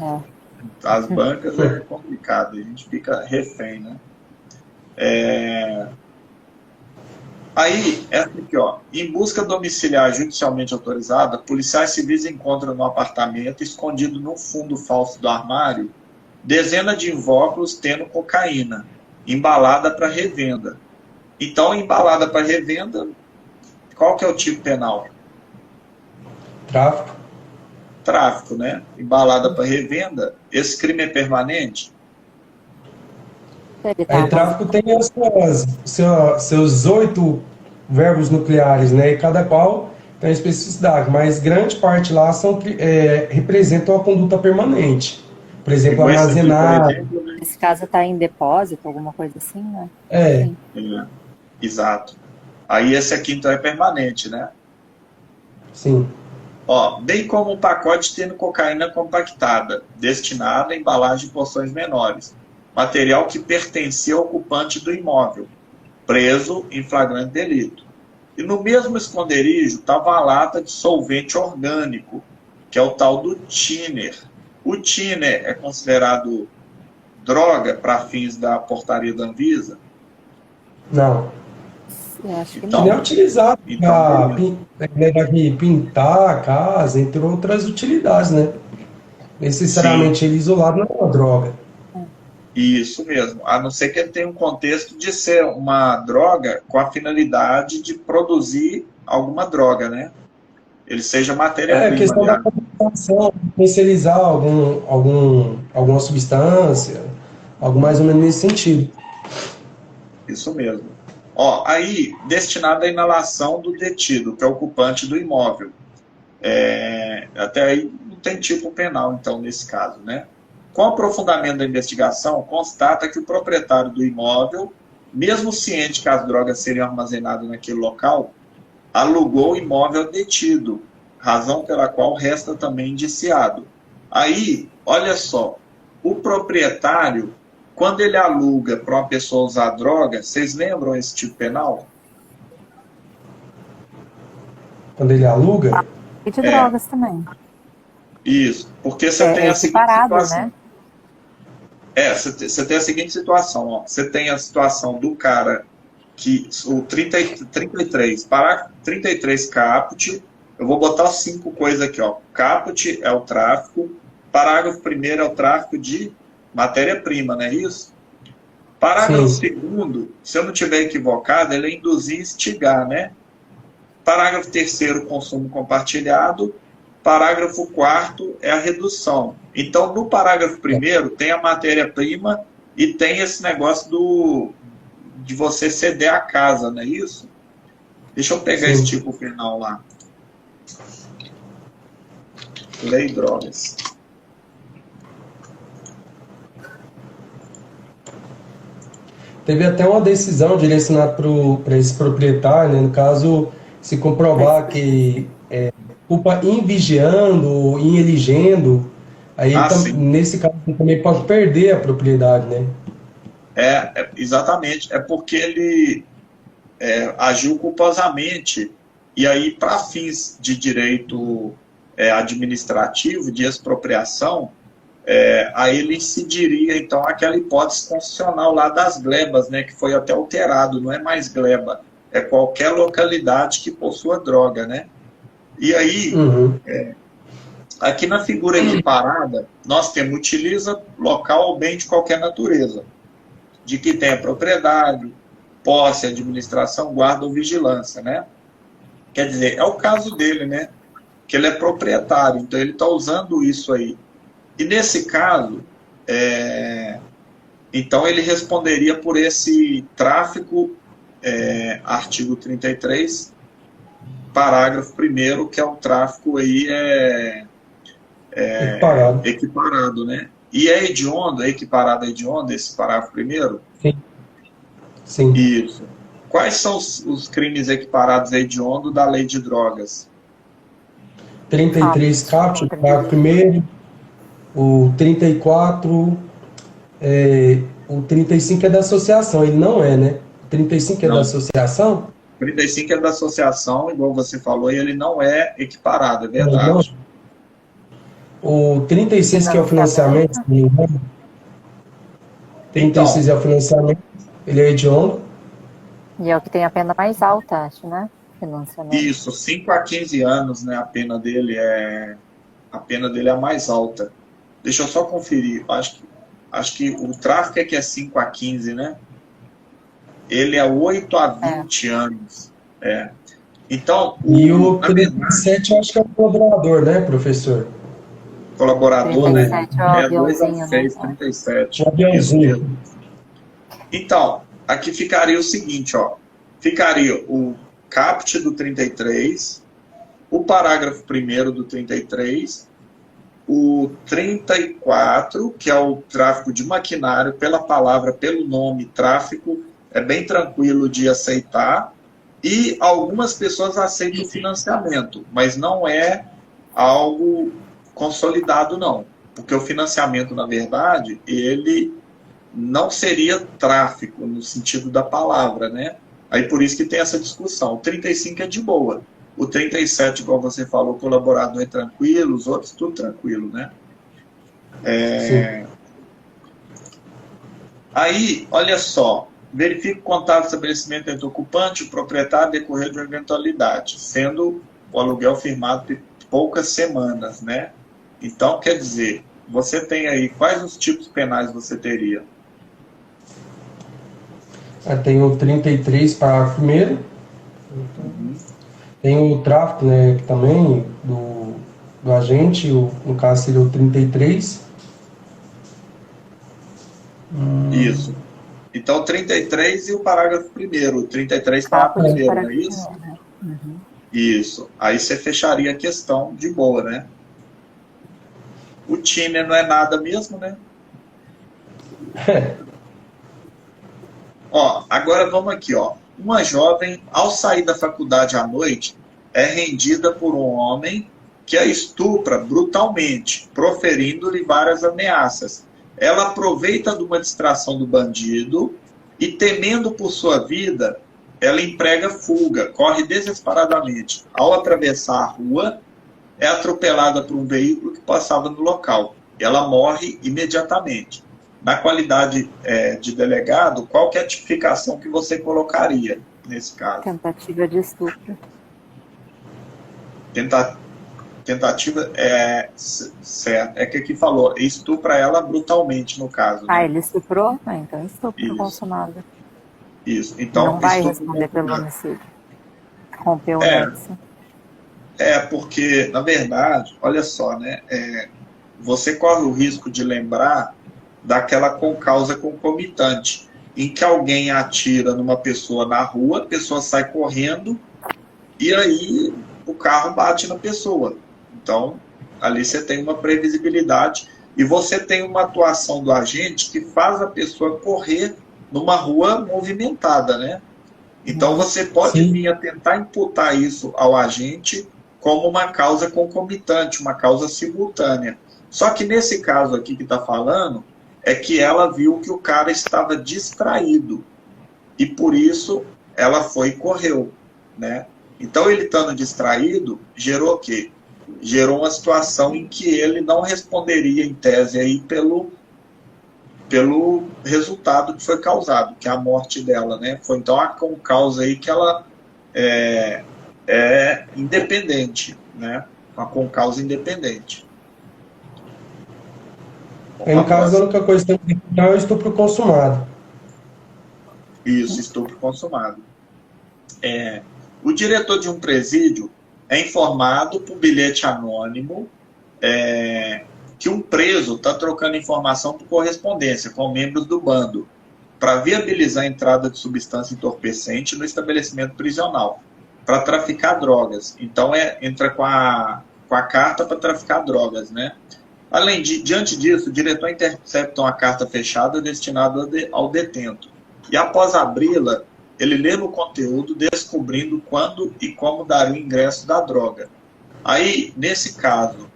É. As bancas é complicado, a gente fica refém, né? Aí, essa aqui, ó. Em busca domiciliar judicialmente autorizada, policiais civis encontram no apartamento, escondido no fundo falso do armário, dezenas de invólucros tendo cocaína, embalada para revenda. Então, embalada para revenda, qual que é o tipo penal? Tráfico. Tráfico, né? Embalada para revenda, esse crime é permanente? Ele tá Aí tráfico tem seus 8 verbos nucleares, né? E cada qual tem uma especificidade, mas grande parte lá representam a conduta permanente. Por exemplo, Igual esse aqui, por armazenar. exemplo, né? Nesse caso tá em depósito, alguma coisa assim, né? É, Sim. É, exato. Aí esse aqui, então, é permanente, né? sim. Ó, bem como um pacote tendo cocaína compactada, destinada a embalagem de porções menores, material que pertencia ao ocupante do imóvel, preso em flagrante delito. E no mesmo esconderijo estava a lata de solvente orgânico, que é o tal do thinner. O thinner é considerado droga para fins da portaria da Anvisa? Não. Eu acho que Que nem é não. Então, utilizado então para beleza. pintar a casa, entre outras utilidades, né? Sim, Necessariamente ele isolado não é uma droga. isso mesmo. A não ser que ele tenha um contexto de ser uma droga com a finalidade de produzir alguma droga, né? Ele seja É matéria-prima, questão da aliás. comunicação, comercializar alguma substância, algo mais ou menos nesse sentido. Isso mesmo. Ó, aí, destinado à inalação do detido, que é ocupante do imóvel. Até aí não tem tipo penal, então, nesse caso, né? Com o aprofundamento da investigação, constata que o proprietário do imóvel, mesmo ciente que as drogas seriam armazenadas naquele local, alugou o imóvel detido, razão pela qual resta também indiciado. Aí, olha só, o proprietário, quando ele aluga para uma pessoa usar droga, vocês lembram esse tipo penal? Quando ele aluga, E de É, drogas também. isso, porque você tem É a seguinte equiparado, né? situação. Você tem a seguinte situação, ó. Você tem a situação do cara que o 33, parágrafo 33 caput, eu vou botar 5 coisas aqui, ó. Caput é o tráfico, parágrafo primeiro é o tráfico de matéria-prima, não é isso? Parágrafo sim, segundo, se eu não tiver equivocado, ele é induzir e instigar, né? Parágrafo terceiro, consumo compartilhado. Parágrafo quarto é a redução. Então, no parágrafo primeiro, tem a matéria-prima e tem esse negócio de você ceder a casa, não é isso? Deixa eu pegar esse sim. tipo penal lá. Lei Drogas. Teve até uma decisão direcionada para esse proprietário, né? No caso, se comprovar que culpa em vigiando ou em eligendo, aí Ah, sim. nesse caso ele também pode perder a propriedade, né? Exatamente. É porque ele agiu culposamente. E aí, para fins de direito administrativo, de expropriação, aí ele incidiria, então, aquela hipótese constitucional lá das glebas, né, que foi até alterado, não é mais gleba, é qualquer localidade que possua droga, né? E aí, Uhum. aqui na figura equiparada, nós temos utiliza local ou bem de qualquer natureza, de que tenha propriedade, posse, administração, guarda ou vigilância, né? Quer dizer, é o caso dele, né? Que ele é proprietário, então ele está usando isso aí. E nesse caso, então ele responderia por esse tráfico, artigo 33, parágrafo 1º, que é o tráfico aí Equiparado. equiparado, né? E é hediondo, é equiparado a hediondo, esse parágrafo 1º? Sim. Sim. Isso. Quais são os crimes equiparados a hediondo da lei de drogas? 33 caput, parágrafo primeiro, o 34, o 35 é da associação, ele não é, né? O 35 é da Não. associação? 35 é da associação, igual você falou, e ele não é equiparado, é Não. verdade. O 36 que é o financiamento, se não me engano. 36 é o financiamento, ele é hediondo. E é o que tem a pena mais alta, acho, né? Financiamento. Isso, 5 a 15 anos, né? A pena dele é a mais alta. Deixa eu só conferir. Acho que o tráfico é que é 5 a 15, né? Ele é 8 a 20 anos. É. Então, E o na verdade, 37 eu acho que é o colaborador, né, professor? colaborador, né? 37 é o 2 a aviãozinho, 6, né? 37. O aviãozinho. Então, aqui ficaria o seguinte, ó. Ficaria o caput do 33, o parágrafo 1º do 33, o 34, que é o tráfico de maquinário, pela palavra, pelo nome, tráfico, é bem tranquilo de aceitar, e algumas pessoas aceitam o financiamento, mas não é algo consolidado, não. Porque o financiamento, na verdade, ele não seria tráfico no sentido da palavra, né? Aí por isso que tem essa discussão. O 35 é de boa. O 37, igual você falou, colaborador é tranquilo, os outros tudo tranquilo, né? Sim. Aí, olha só, verifique o contato de estabelecimento entre o ocupante e o proprietário decorrer de uma eventualidade, sendo o aluguel firmado por poucas semanas, né? Então, quer dizer, você tem aí, quais os tipos penais você teria? Tem o 33, parágrafo 1º. Tem o tráfico, né, que também, do agente, no caso seria o 33. Isso. Então, 33 e o parágrafo 1º. O 33 parágrafo 1º, não é isso? Isso. Aí você fecharia a questão de boa, né? O time não é nada mesmo, né? Ó, agora vamos aqui, ó. Uma jovem, ao sair da faculdade à noite, é rendida por um homem que a estupra brutalmente, proferindo-lhe várias ameaças. Ela aproveita de uma distração do bandido e, temendo por sua vida, ela emprega fuga, corre desesperadamente. Ao atravessar a rua, é atropelada por um veículo que passava no local. Ela morre imediatamente. Na qualidade de delegado, qual que é a tipificação que você colocaria nesse caso? Tentativa de estupro. Tentativa certo. É que aqui falou, estupra ela brutalmente, no caso. Né? Ele estuprou? Então estupro consumado. Isso. Então, não vai responder pelo homicídio. Rompeu o nexo. Porque, na verdade, olha só, né? Você corre o risco de lembrar daquela concausa concomitante, em que alguém atira numa pessoa na rua, a pessoa sai correndo, e aí o carro bate na pessoa. Então, ali você tem uma previsibilidade, e você tem uma atuação do agente que faz a pessoa correr numa rua movimentada, né? Então, você pode vir a tentar imputar isso ao agente como uma causa concomitante, uma causa simultânea. Só que nesse caso aqui que está falando, é que ela viu que o cara estava distraído. E por isso ela foi e correu. Né? Então ele estando distraído, gerou o quê? Gerou uma situação em que ele não responderia em tese aí pelo resultado que foi causado, que é a morte dela. Né? Foi então a concausa aí que ela é independente. Né? Uma concausa independente. No caso, a única coisa que tem que dar é o estupro consumado. Isso, estupro consumado. O diretor de um presídio é informado por bilhete anônimo que um preso está trocando informação por correspondência com membros do bando para viabilizar a entrada de substância entorpecente no estabelecimento prisional, para traficar drogas. Então, entra com a carta para traficar drogas, né? Diante disso, o diretor intercepta uma carta fechada destinada ao detento. E após abri-la, ele lê no conteúdo, descobrindo quando e como dar o ingresso da droga. Aí, nesse caso,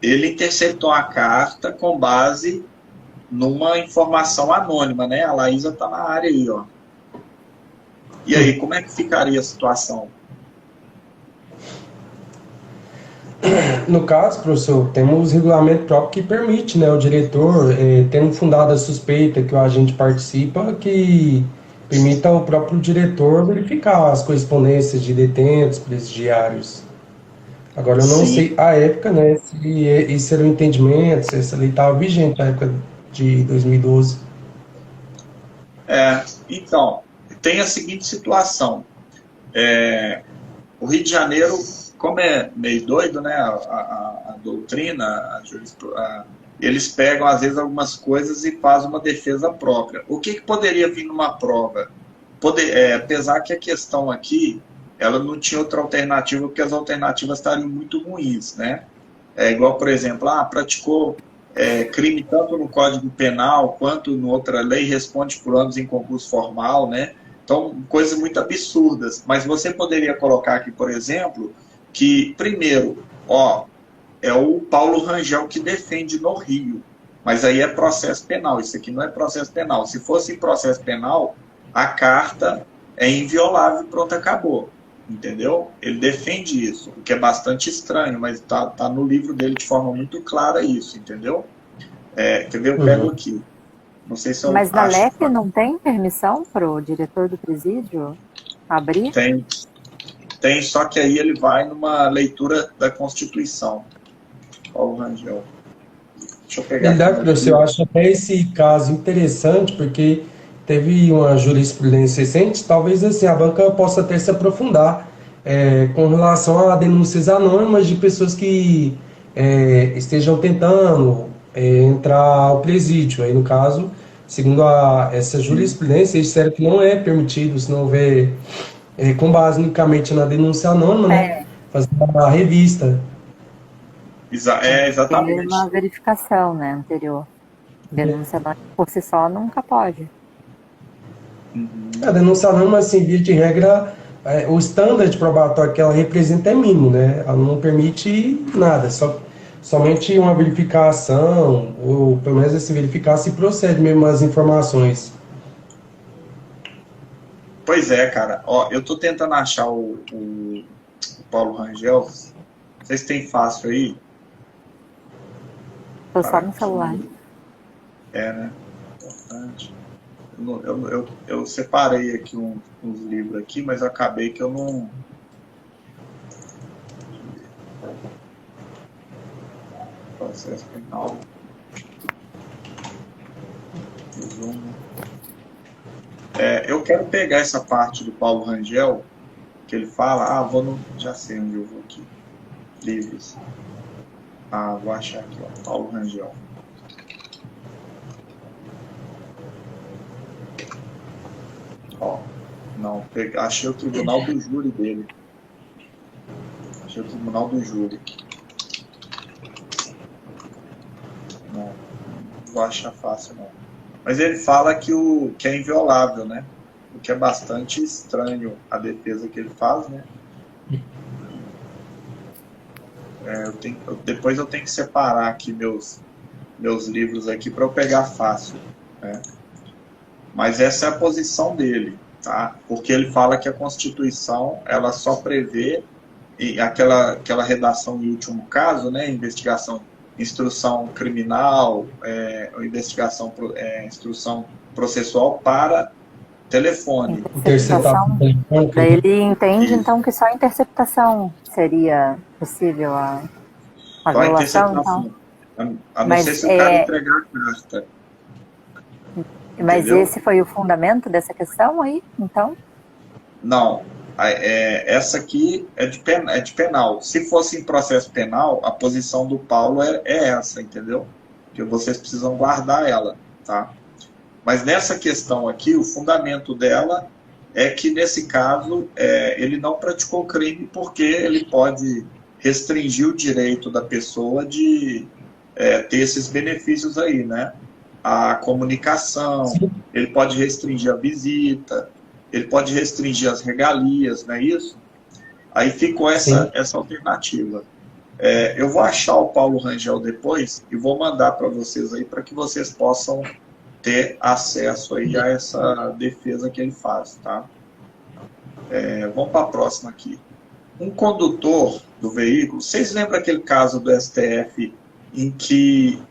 ele interceptou a carta com base numa informação anônima, né? A Laísa está na área aí, ó. E aí, como é que ficaria a situação? No caso, professor, temos regulamento próprio que permite, né, o diretor, tendo fundada a suspeita que o agente participa, que permita ao próprio diretor verificar as correspondências de detentos, presidiários. Agora, eu não Sim, sei a época, né, se esse era o entendimento, se essa lei estava vigente na época de 2012. então, tem a seguinte situação. O Rio de Janeiro, como é meio doido, né, a doutrina, eles pegam, às vezes, algumas coisas e fazem uma defesa própria. O que poderia vir numa prova? Apesar que a questão aqui, ela não tinha outra alternativa, porque as alternativas estariam muito ruins, né? É igual, por exemplo, praticou crime tanto no Código Penal quanto em outra lei, responde por anos em concurso formal, né? Então, coisas muito absurdas. Mas você poderia colocar aqui, por exemplo, que, primeiro, é o Paulo Rangel que defende no Rio, mas aí é processo penal, isso aqui não é processo penal. Se fosse processo penal, a carta é inviolável e pronto, acabou. Entendeu? Ele defende isso, o que é bastante estranho, mas tá no livro dele de forma muito clara isso, entendeu? Quer ver? Eu pego aqui. Não sei se eu Mas na acho. LEP não tem permissão para o diretor do presídio abrir? Tem, só que aí ele vai numa leitura da Constituição. Paulo Rangel. Deixa eu Na pegar aqui realidade, no professor, eu livro. acho até esse caso interessante, porque teve uma jurisprudência recente, talvez assim, a banca possa até se aprofundar com relação a denúncias anônimas de pessoas que estejam tentando entrar ao presídio. Aí, no caso, segundo essa jurisprudência, eles disseram que não é permitido, se não houver, com base unicamente na denúncia anônima, né, É, fazer uma revista. tem que ter Exatamente. uma verificação, né, anterior. Denúncia por si só nunca pode. A denúncia anônima, assim, via de regra, o standard probatório que ela representa é mínimo, né? Ela não permite nada, somente uma verificação, ou pelo menos assim, verificar se procede mesmo as informações. Pois é, cara. Eu tô tentando achar o Paulo Rangel. Vocês têm fácil aí? Tô só Para no celular. que né? Importante. Eu separei aqui uns livros aqui, mas acabei que eu não. Processo penal. Resumo. Eu quero pegar essa parte do Paulo Rangel, que ele fala, já sei onde eu vou aqui. Livros. Vou achar aqui, Paulo Rangel. Não, achei o tribunal do júri dele. Achei o tribunal do júri. Não vou achar fácil, não. Mas ele fala que é inviolável, né? O que é bastante estranho a defesa que ele faz, né? Depois eu tenho que separar aqui meus livros aqui para eu pegar fácil, né? Mas essa é a posição dele, tá? Porque ele fala que a Constituição ela só prevê aquela redação em último caso, né? Instrução criminal, instrução processual para telefone. Interceptação. Telefônica, Daí né? ele entende, Isso. então, que só interceptação seria possível a Só a violação, interceptação. então. A não Mas, ser se o cara entregar a carta. mas Entendeu? esse foi o fundamento dessa questão aí, então? Não. Essa aqui é de penal. Se fosse em processo penal, a posição do Paulo é essa, entendeu? Que vocês precisam guardar ela, tá? Mas nessa questão aqui, o fundamento dela é que, nesse caso, ele não praticou crime porque ele pode restringir o direito da pessoa de ter esses benefícios aí, né? A comunicação, ele pode restringir a visita, ele pode restringir as regalias, não é isso? Aí ficou essa alternativa. Eu vou achar o Paulo Rangel depois e vou mandar para vocês aí para que vocês possam ter acesso aí a essa defesa que ele faz, tá? Vamos para a próxima aqui. um condutor do veículo, vocês lembram aquele caso do STF em que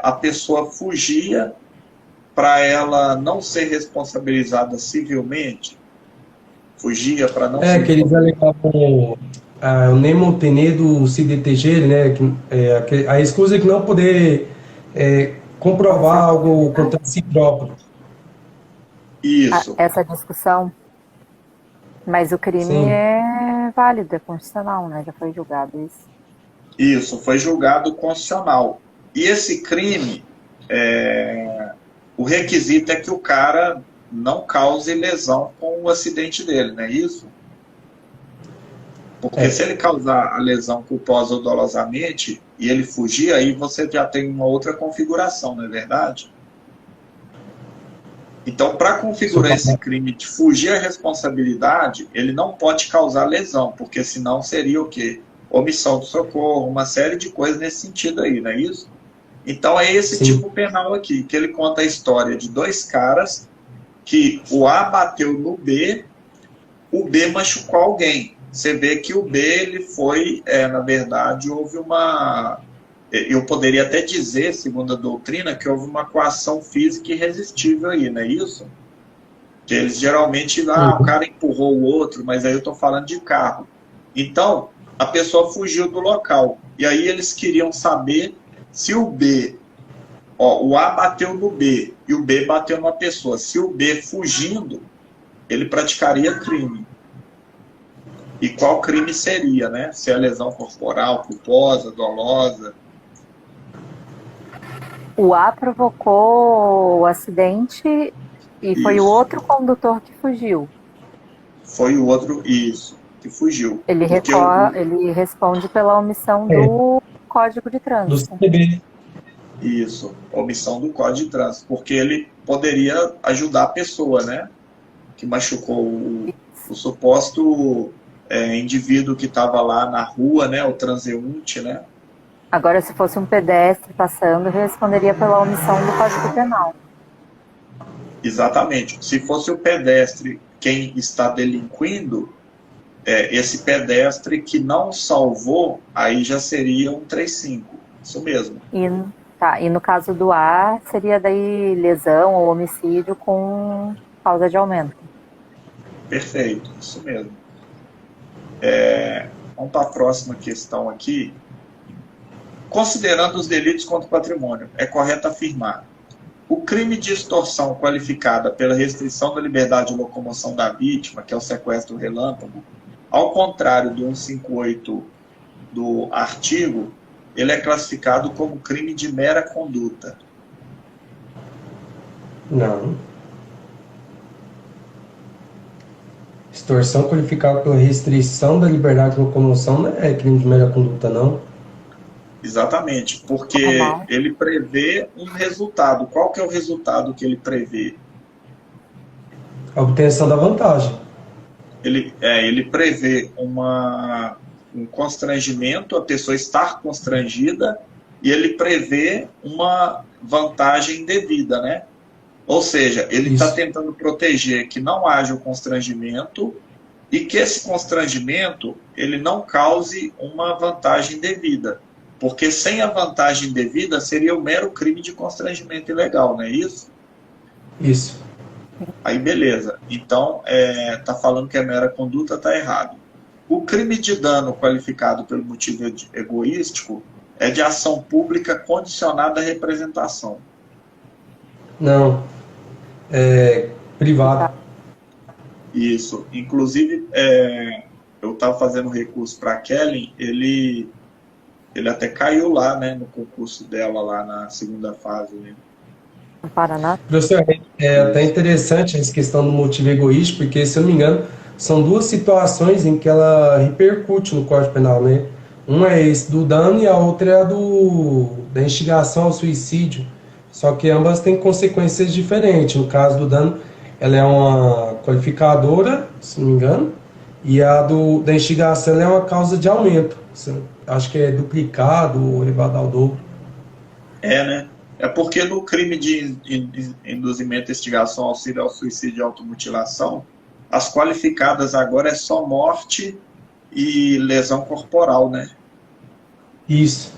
a pessoa fugia para ela não ser responsabilizada civilmente? Fugia para não ser... Que eles alegavam o Nemo Tenedo se deteger, né? A excusa é que não poder comprovar algo contra si próprio. Isso. Essa discussão. Mas o crime Sim. é válido, é constitucional, né? Já foi julgado isso. Isso, foi julgado constitucional. E esse crime, o requisito é que o cara não cause lesão com o acidente dele, não é isso? Porque se ele causar a lesão culposa ou dolosamente e ele fugir, aí você já tem uma outra configuração, não é verdade? Então, para configurar esse crime de fugir à responsabilidade, ele não pode causar lesão, porque senão seria o quê? Omissão de socorro, uma série de coisas nesse sentido aí, não é isso? Então é esse tipo penal aqui, que ele conta a história de dois caras que o A bateu no B, o B machucou alguém. Você vê que o B, ele foi, na verdade, houve uma... Eu poderia até dizer, segundo a doutrina, que houve uma coação física irresistível aí, não é isso? Que eles geralmente, o cara empurrou o outro, mas aí eu estou falando de carro. Então, a pessoa fugiu do local. E aí eles queriam saber se o B... o A bateu no B e o B bateu numa pessoa. Se o B fugindo, ele praticaria crime. E qual crime seria, né? Se é lesão corporal, culposa, dolosa. O A provocou o acidente e foi o outro condutor que fugiu. Foi o outro, isso, que fugiu. Ele responde pela omissão do Código de Trânsito. Do CB. Isso, omissão do Código de Trânsito, porque ele poderia ajudar a pessoa, né? Que machucou o suposto indivíduo que estava lá na rua, né? O transeunte, né? Agora, se fosse um pedestre passando, responderia pela omissão do Código Penal. Exatamente. Se fosse o pedestre quem está delinquindo, esse pedestre que não salvou, aí já seria um 35. Isso mesmo. E no caso do A, seria daí lesão ou homicídio com causa de aumento. Perfeito, isso mesmo. Vamos para a próxima questão aqui. Considerando os delitos contra o patrimônio, é correto afirmar: o crime de extorsão qualificada pela restrição da liberdade de locomoção da vítima, que é o sequestro relâmpago, ao contrário do 158 do artigo, ele é classificado como crime de mera conduta. Não. Extorsão qualificada pela restrição da liberdade de locomoção não é crime de mera conduta, não. Exatamente, porque ele prevê um resultado. Qual que é o resultado que ele prevê? A obtenção da vantagem. Ele prevê um constrangimento, a pessoa estar constrangida, e ele prevê uma vantagem devida, né? Ou seja, ele está tentando proteger que não haja o constrangimento e que esse constrangimento ele não cause uma vantagem devida. Porque sem a vantagem devida seria o mero crime de constrangimento ilegal, não é isso? Isso. Aí beleza. Então, tá falando que a mera conduta está errado. O crime de dano qualificado pelo motivo egoístico é de ação pública condicionada à representação. Não. É privado. Isso. Inclusive, eu estava fazendo recurso para a Kellen, ele até caiu lá, né, no concurso dela lá na segunda fase. Né? No Paraná? Professor, é até interessante essa questão do motivo egoísta, porque, se eu não me engano, são duas situações em que ela repercute no Código Penal, né? Uma é esse do dano e a outra é a da instigação ao suicídio. Só que ambas têm consequências diferentes. No caso do dano, ela é uma qualificadora, se não me engano, e a da instigação ela é uma causa de aumento. Acho que é duplicado ou elevado ao dobro. Né? É porque no crime de induzimento, instigação, auxílio ao suicídio e automutilação, as qualificadas agora é só morte e lesão corporal, né? Isso.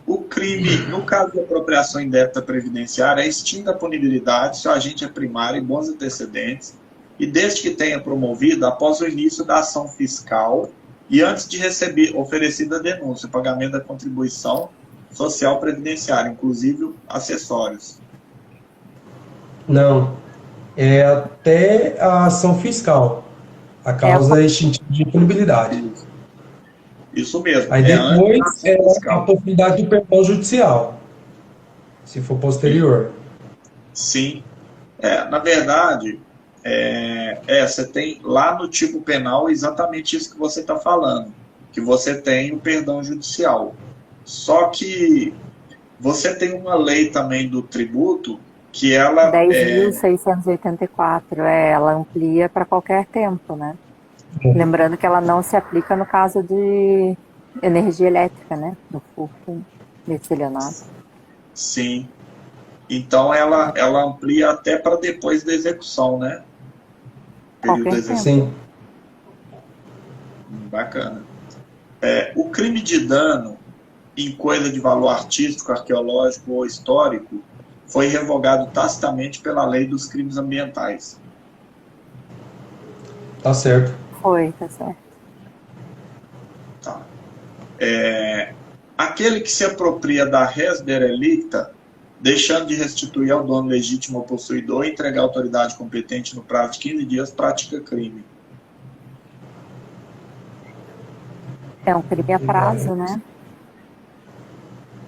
O crime, no caso de apropriação indébita previdenciária, é extinta a punibilidade se o agente é primário e bons antecedentes, e desde que tenha promovido após o início da ação fiscal e antes de receber oferecida a denúncia, o pagamento da contribuição social previdenciária, inclusive acessórios. Não. É até a ação fiscal. A causa é extintiva de punibilidade. Isso mesmo. Aí depois é a possibilidade de perdão judicial, se for posterior. Sim. Na verdade, você tem lá no tipo penal exatamente isso que você está falando, que você tem o perdão judicial. Só que você tem uma lei também do tributo que ela... 10.684, ela amplia para qualquer tempo, né? Lembrando que ela não se aplica no caso de energia elétrica, né? No furto estelionato. Sim. Então ela amplia até para depois da execução, né? Período da execução. Sim. Bacana. O crime de dano em coisa de valor artístico, arqueológico ou histórico foi revogado tacitamente pela lei dos crimes ambientais. Tá certo. Tá certo. Tá. Aquele que se apropria da res derelicta, deixando de restituir ao dono legítimo ou possuidor e entregar à autoridade competente no prazo de 15 dias, pratica crime. É um crime a prazo, né?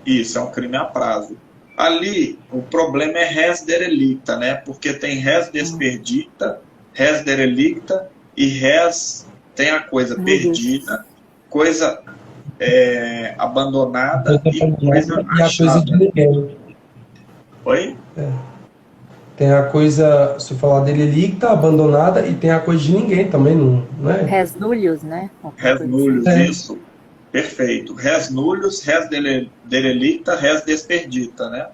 Isso, é um crime a prazo. Ali, o problema é res derelicta, né? Porque tem res desperdita, res derelicta e res tem a coisa perdida, coisa abandonada e coisa achada. A coisa de ninguém. Oi? Tem a coisa, se eu falar derelicta, abandonada, e tem a coisa de ninguém também, não é? Res nullius, né? Res nullius, isso. Perfeito. Res nullius, res derelicta, res desperdita, né?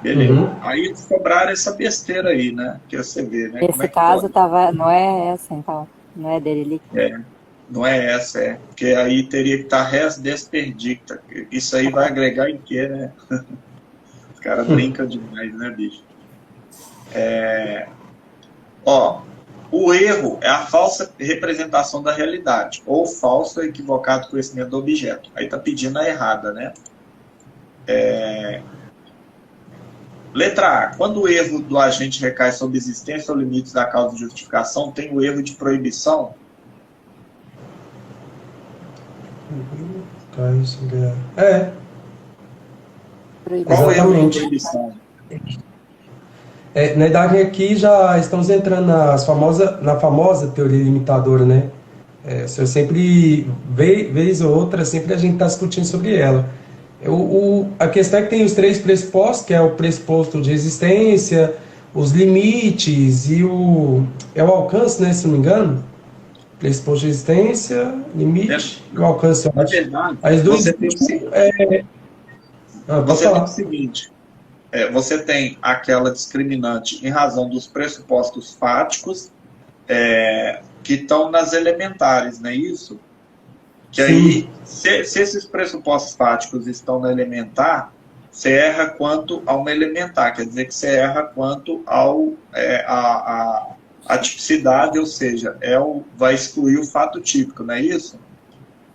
Beleza. Uhum. Aí eles cobraram essa besteira aí, né? Que você vê, né? Esse caso não é essa, então. Não é derelicta. Não é essa, porque aí teria que estar res desperdicta. Isso aí vai agregar em quê, né? Os caras brincam demais, né, bicho? O erro é a falsa representação da realidade, ou falso ou equivocado conhecimento do objeto. Aí tá pedindo a errada, né? Letra A. Quando o erro do agente recai sobre existência ou limites da causa de justificação, tem o erro de proibição? Qual é o erro de proibição? Na verdade, aqui já estamos entrando na famosa teoria limitadora, né? Eu sempre, vez ou outra, sempre a gente está discutindo sobre ela. A questão é que tem os três pressupostos, que é o pressuposto de existência, os limites e o alcance, né, se não me engano. Pressuposto de existência, limite e o alcance. Na verdade, as duas você tem o seguinte, você tem aquela discriminante em razão dos pressupostos fáticos que estão nas elementares, não é isso? Que aí, se esses pressupostos fáticos estão na elementar, você erra quanto a uma elementar, quer dizer que você erra quanto a tipicidade, ou seja, vai excluir o fato típico, não é isso?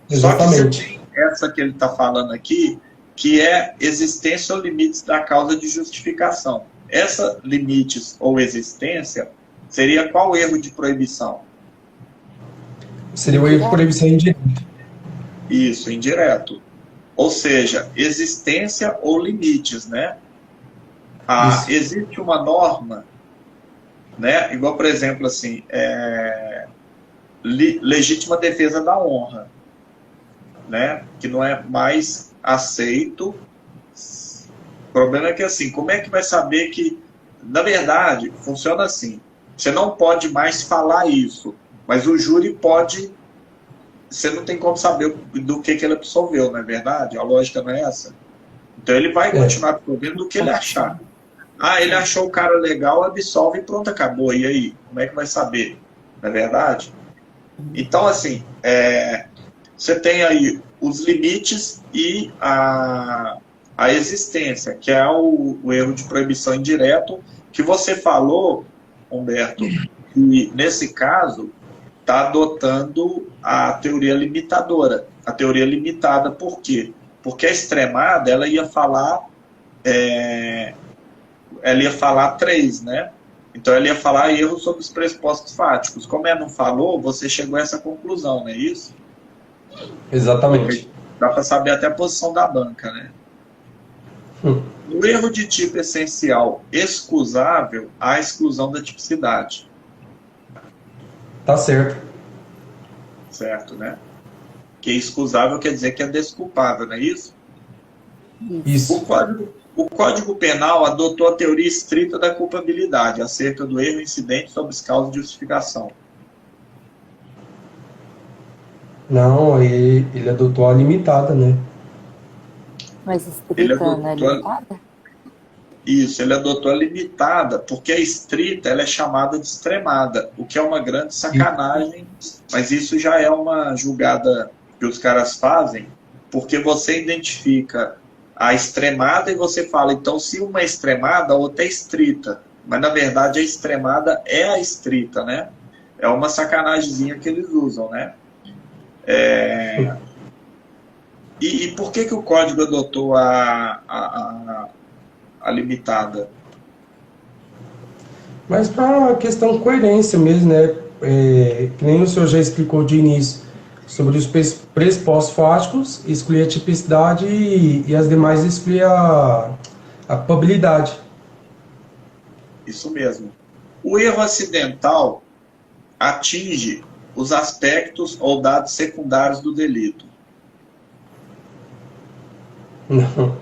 Exatamente. Só que você tem essa que ele está falando aqui, que é existência ou limites da causa de justificação. Essa limites ou existência seria qual erro de proibição? Seria o erro de proibição indireta. Isso, indireto. Ou seja, existência ou limites, né? Existe uma norma, né? Igual, por exemplo, assim, legítima defesa da honra, né? Que não é mais aceito. O problema é que, assim, como é que vai saber que, na verdade, funciona assim, você não pode mais falar isso, mas o júri pode, você não tem como saber do que ele absolveu, não é verdade? A lógica não é essa. Então ele vai continuar absolvendo do que ele achar. Ele achou o cara legal, absolve e pronto, acabou. E aí, como é que vai saber? não é verdade? Então, assim, você tem aí os limites e a existência, que é o erro de proibição indireto, que você falou, Humberto, que nesse caso está adotando a teoria limitadora, a teoria limitada. Por quê? Porque a extremada, ela ia falar 3, né? Então ela ia falar erro sobre os pressupostos fáticos. Como ela não falou, você chegou a essa conclusão, não é isso? Exatamente. Dá para saber até a posição da banca, né? No erro de tipo essencial excusável, há a exclusão da tipicidade. Tá certo. Certo, né? Que excusável quer dizer que é desculpável, não é isso? Isso. O Código Penal adotou a teoria estrita da culpabilidade acerca do erro incidente sobre as causas de justificação. Não, ele adotou a limitada, né? Mas estrita não é limitada? Isso, ele adotou a limitada, porque a estrita ela é chamada de extremada, o que é uma grande sacanagem, mas isso já é uma julgada que os caras fazem, porque você identifica a extremada e você fala, então se uma é extremada, a outra é estrita. Mas na verdade a extremada é a estrita, né? É uma sacanagemzinha que eles usam, né? E por que o código adotou a limitada? Mas para questão de coerência mesmo, né? Que nem o senhor já explicou de início, sobre os pressupostos fáticos, excluir a tipicidade e as demais excluir a culpabilidade. Isso mesmo. O erro acidental atinge os aspectos ou dados secundários do delito. Não.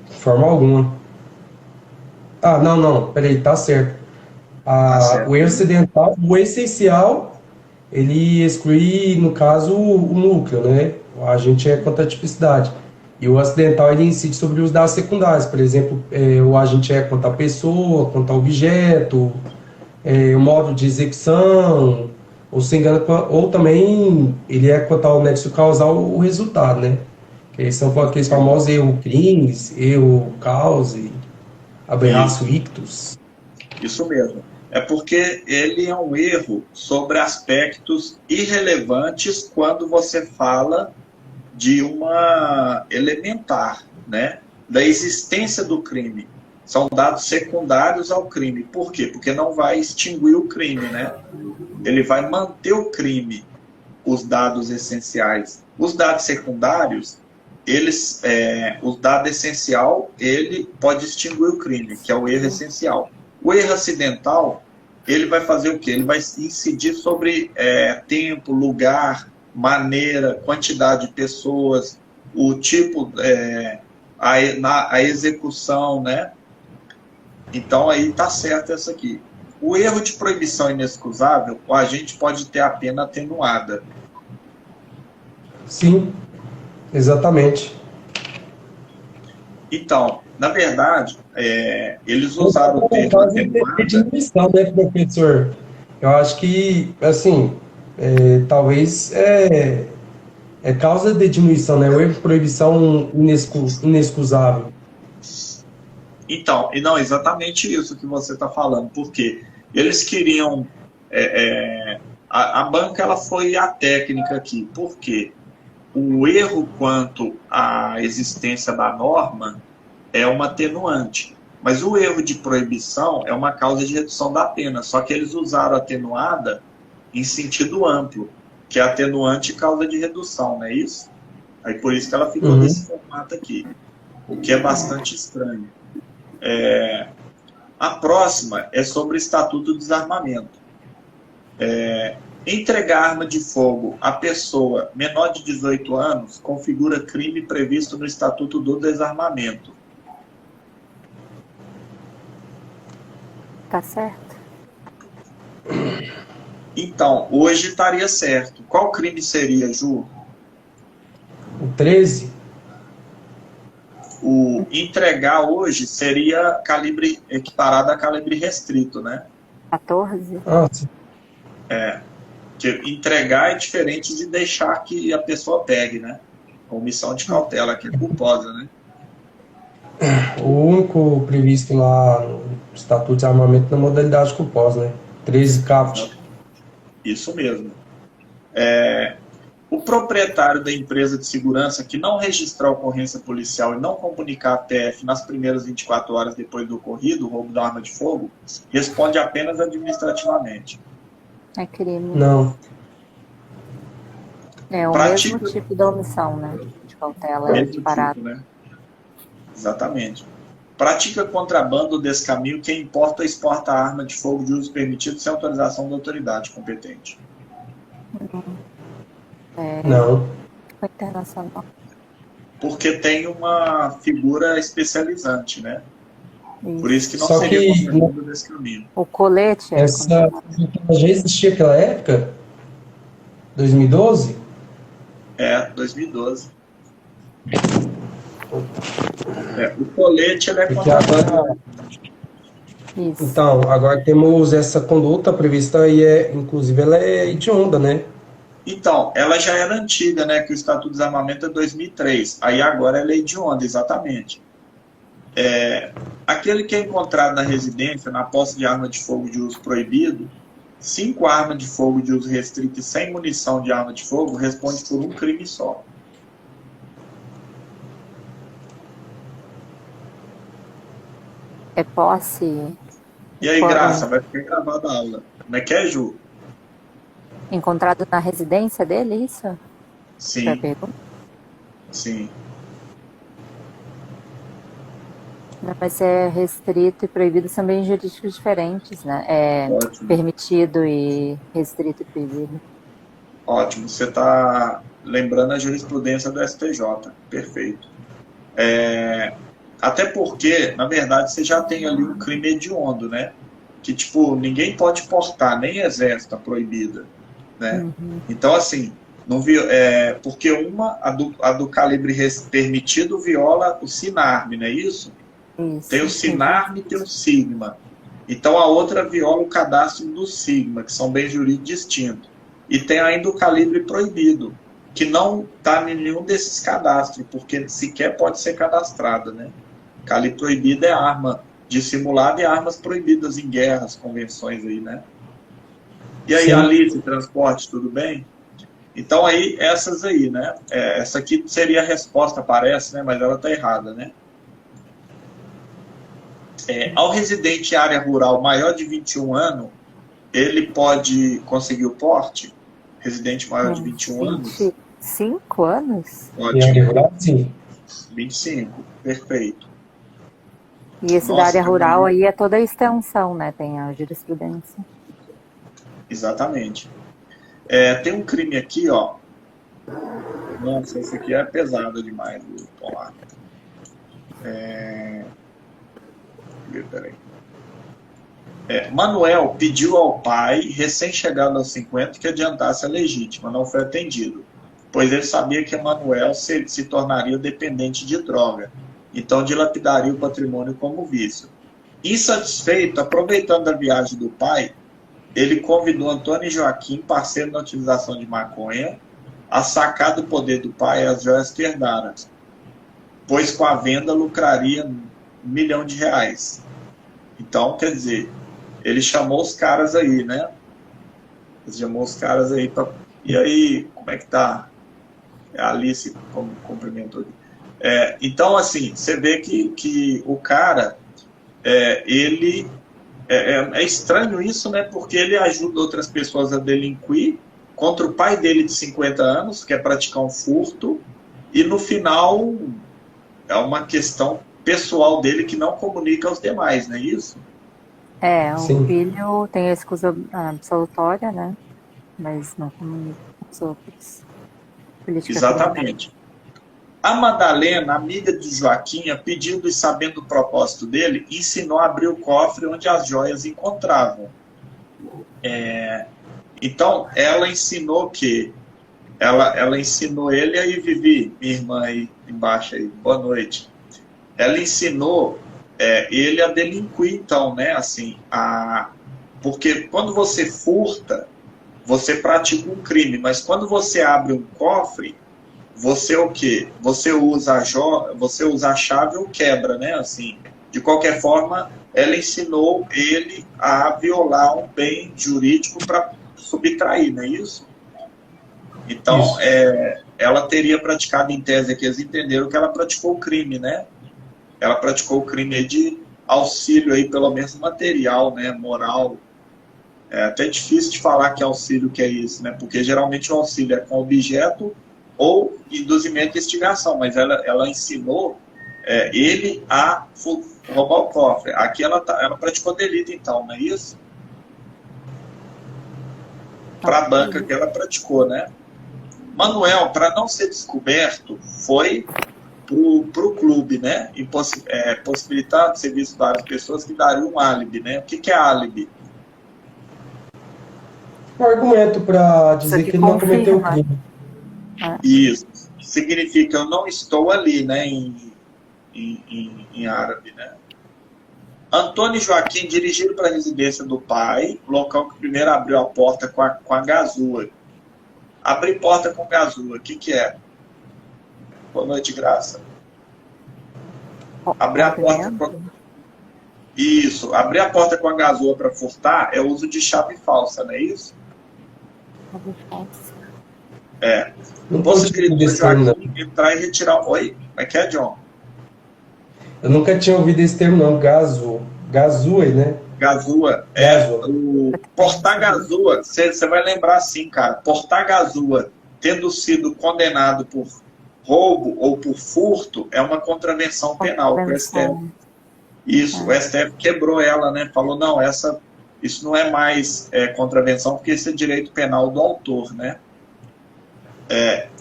De forma alguma. Não, peraí, tá certo. Certo. O erro acidental, o essencial, ele exclui, no caso, o núcleo, né? O agente é contra a tipicidade. E o acidental, ele incide sobre os dados secundários. Por exemplo, o agente é contra a pessoa, contra o objeto, o modo de execução, ou se engana, ou também ele é contra o nexo causal, o resultado, né? Que são aqueles famosos erro crimes, erro cause, aberratio ictus. Isso mesmo. É porque ele é um erro sobre aspectos irrelevantes quando você fala de uma elementar, né? Da existência do crime. São dados secundários ao crime. Por quê? Porque não vai extinguir o crime, né? Ele vai manter o crime, os dados essenciais. Os dados secundários, o dado essencial, ele pode extinguir o crime, que é o erro essencial. O erro acidental, ele vai fazer o quê? Ele vai incidir sobre tempo, lugar, maneira, quantidade de pessoas, o tipo, a execução, né? Então aí está certo essa aqui. O erro de proibição inexcusável, a gente pode ter a pena atenuada. Sim, exatamente. Então, na verdade, eles usaram o termo atenuada. Diminuição, né, professor? Eu acho que, assim, talvez é causa de diminuição, né? O erro de proibição inexcusável. Então, e não exatamente isso que você está falando, porque eles queriam... a banca ela foi a técnica aqui, porque o erro quanto à existência da norma é uma atenuante, mas o erro de proibição é uma causa de redução da pena, só que eles usaram a atenuada em sentido amplo, que é atenuante e causa de redução, não é isso? Aí por isso que ela ficou nesse formato aqui, o que é bastante estranho. A próxima é sobre o Estatuto do Desarmamento. Entregar arma de fogo à pessoa menor de 18 anos configura crime previsto no Estatuto do Desarmamento. Tá certo. Então, hoje estaria certo. Qual crime seria, Ju? O 13? O entregar hoje seria calibre equiparado a calibre restrito, né? 14? Sim. Que entregar é diferente de deixar que a pessoa pegue, né? Omissão de cautela, que é culposa, né? O único previsto lá no Estatuto de Armamento na modalidade culposa, né? 13 caput. Isso mesmo. O proprietário da empresa de segurança que não registrar a ocorrência policial e não comunicar a PF nas primeiras 24 horas depois do ocorrido, o roubo da arma de fogo, responde apenas administrativamente. É crime. Não. É o mesmo tipo da omissão, né? De cautela equiparada. Tipo, né? Exatamente. Pratica contrabando ou descaminho quem importa ou exporta a arma de fogo de uso permitido sem autorização da autoridade competente. Não. Internacional. Porque tem uma figura especializante, né? Isso. Por isso que não Só seria que contrabando ou descaminho. O colete é essa já existia naquela época? 2012? 2012. O colete ele é Porque contrabando. agora, Isso. então, agora temos essa conduta prevista e inclusive ela é hedionda, né? Então, ela já era antiga, né? Que o Estatuto de Desarmamento é 2003. Aí agora é lei de onda, exatamente. Aquele que é encontrado na residência, na posse de arma de fogo de uso proibido, 5 armas de fogo de uso restrito e sem munição de arma de fogo, responde por um crime só. É posse. E aí, Graça, vai ficar gravada a aula. Como é que é, Ju? Encontrado na residência dele, isso? Sim. Já pegou? Sim. Não, mas é restrito e proibido são bem jurídicos diferentes, né? Ótimo. Permitido e restrito e proibido. Ótimo. Você está lembrando a jurisprudência do STJ. Perfeito. Até porque, na verdade, você já tem ali um crime hediondo, né? Que, tipo, ninguém pode portar, nem exército, tá proibida, né? Então, assim, não porque a do calibre permitido viola o SINARM, não é isso? Isso. Tem o SINARM e tem o SIGMA. Então, a outra viola o cadastro do SIGMA, que são bens jurídicos distintos. E tem ainda o calibre proibido, que não está em nenhum desses cadastros, porque sequer pode ser cadastrada, né? Calibre proibido é arma dissimulada e armas proibidas em guerras, convenções aí, né? E aí, Alice, transporte, tudo bem? Então, aí, essas aí, né? Essa aqui seria a resposta, parece, né? Mas ela está errada, né? Ao residente em área rural maior de 21 anos, ele pode conseguir o porte? Residente maior de 21 anos? 25 anos? Ótimo. Sim. 25, perfeito. E esse da área rural aí é toda a extensão, né? Tem a jurisprudência. Exatamente. Tem um crime aqui, ó. Nossa, esse aqui é pesado demais. Vamos lá. Peraí. Manuel pediu ao pai, recém-chegado aos 50, que adiantasse a legítima. Não foi atendido, pois ele sabia que Manuel se tornaria dependente de droga. Então dilapidaria o patrimônio como vício. Insatisfeito, aproveitando a viagem do pai, ele convidou Antônio e Joaquim, parceiro na utilização de maconha, a sacar do poder do pai as joias que herdara, pois com a venda lucraria R$1 milhão. Então, quer dizer, ele chamou os caras aí, né? Ele chamou os caras aí para... E aí, como é que tá? A Alice cumprimentou aqui. Então, assim, você vê que o cara, ele... É estranho isso, né? Porque ele ajuda outras pessoas a delinquir contra o pai dele de 50 anos, que quer praticar um furto, e no final é uma questão pessoal dele que não comunica aos demais, não é isso? O filho tem a escusa absolutória, né? Mas não comunica com os outros. Exatamente. A Madalena, amiga de Joaquim, pedindo e sabendo o propósito dele, ensinou a abrir o cofre onde as joias encontravam. Então, ela ensinou que... Ela ensinou ele, aí Vivi, minha irmã aí embaixo aí, boa noite. ela ensinou ele a delinquir, então, né? Assim, porque quando você furta, você pratica um crime, mas quando você abre um cofre, você o quê? Você usa a chave ou quebra, né? Assim, de qualquer forma, ela ensinou ele a violar um bem jurídico para subtrair, não é isso? Então, Isso. ela teria praticado, em tese, que eles entenderam que ela praticou o crime, né? Ela praticou o crime aí de auxílio, aí, pelo menos material, né? Moral. É até difícil de falar que auxílio que é isso, né? Porque geralmente o auxílio é com objeto ou induzimento e instigação, mas ela ensinou ele a roubar o cofre. Aqui ela praticou delito, então, não é isso? Para a banca que ela praticou, né? Manuel, para não ser descoberto, foi para o clube, né? Possibilitar de ser visto várias pessoas que dariam um álibi, né? O que é álibi? Um argumento para dizer que ele não cometeu o crime. Isso. Significa eu não estou ali, né? Em árabe, né? Antônio e Joaquim dirigiram para a residência do pai, local que primeiro abriu a porta com a gazua. Abrir porta com gazua, o que é? Boa noite, Graça. Abrir a porta com... Isso, abrir a porta com a gazua para furtar é uso de chave falsa, não é isso? Chave falsa. Não Possibilidade de Joaquim entrar e retirar... Oi? Como é que é, John? Eu nunca tinha ouvido esse termo, não. Gazua, né? Gazua. Portar gazua, você vai lembrar assim, cara. Portar gazua, tendo sido condenado por roubo ou por furto, é uma contravenção penal com o STF. Isso, o STF quebrou ela, né? Falou, não, isso não é mais contravenção, porque isso é direito penal do autor, né?